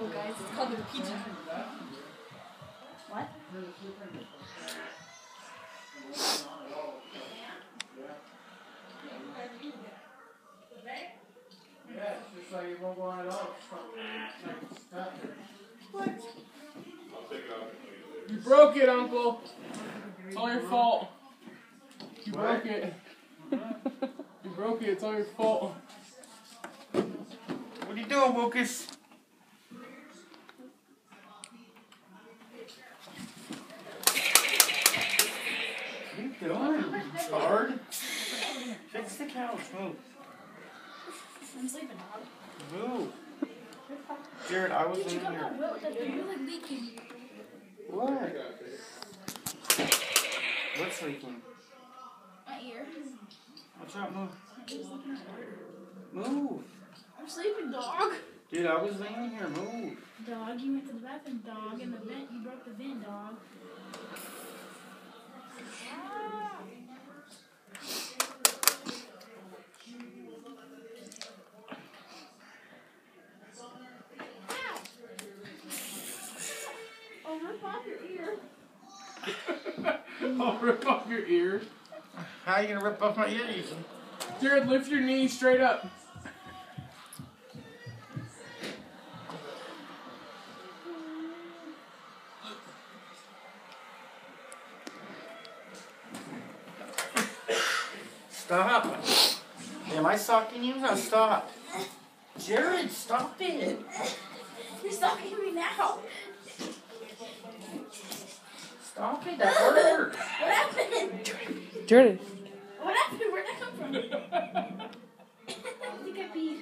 uncle, guys. It's called a pigeon. What? Yeah, it's just like it won't go on at all. What? You broke it, Uncle. It's all your fault. You broke it. You broke it. It's all your fault. What are you doing, Lucas? What are you doing? It's hard. Fix the couch. Move. I'm sleeping, dog. Move. Jared, I was Dude, you in got here. that wet with that. You're like leaking. What? What's leaking? My ear. What's up? Move. My ear's leaking. Move. I'm sleeping, dog. Dude, I was laying here. Move. Dog, you went to the bathroom, dog. In the vent, you broke the vent, dog. I'll rip off your ear. I'll rip off your ear. How are you gonna rip off my ear, Ethan? Jared, lift your knee straight up. Stop. Am I stalking you? No, stop. Jared, stop it. You're stalking me now. Stop it, that hurt. What happened? Jordan. What happened? Where'd that come from? I think I peed.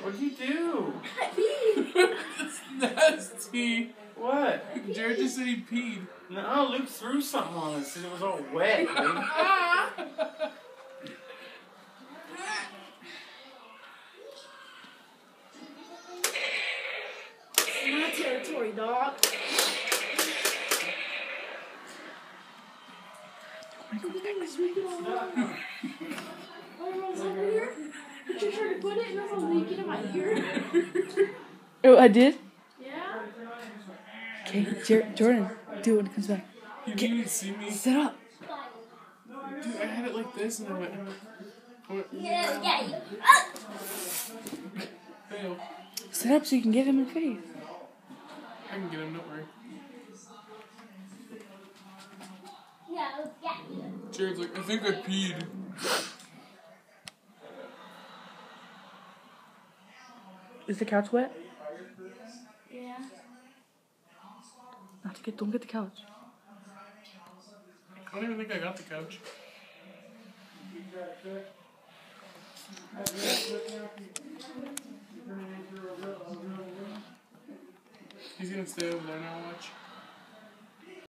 What'd you do? I peed. It's nasty. What? Jared just said he peed. No, Luke threw something on us and it was all wet, dude. My territory, dog. Oh, was over here? Did you try to put it and it was leaking in my ear? Oh, I did? Yeah? Okay, Jordan, do it when it comes back. You didn't even see me. Set up. Dude, I had it like this and I went. Yeah. Fail. Set up so you can get him in the face. I can get him, don't worry. Jared's like, I think I peed. Is the couch wet? Yeah. Don't get the couch. I don't even think I got the couch. He's gonna stay over there now, watch.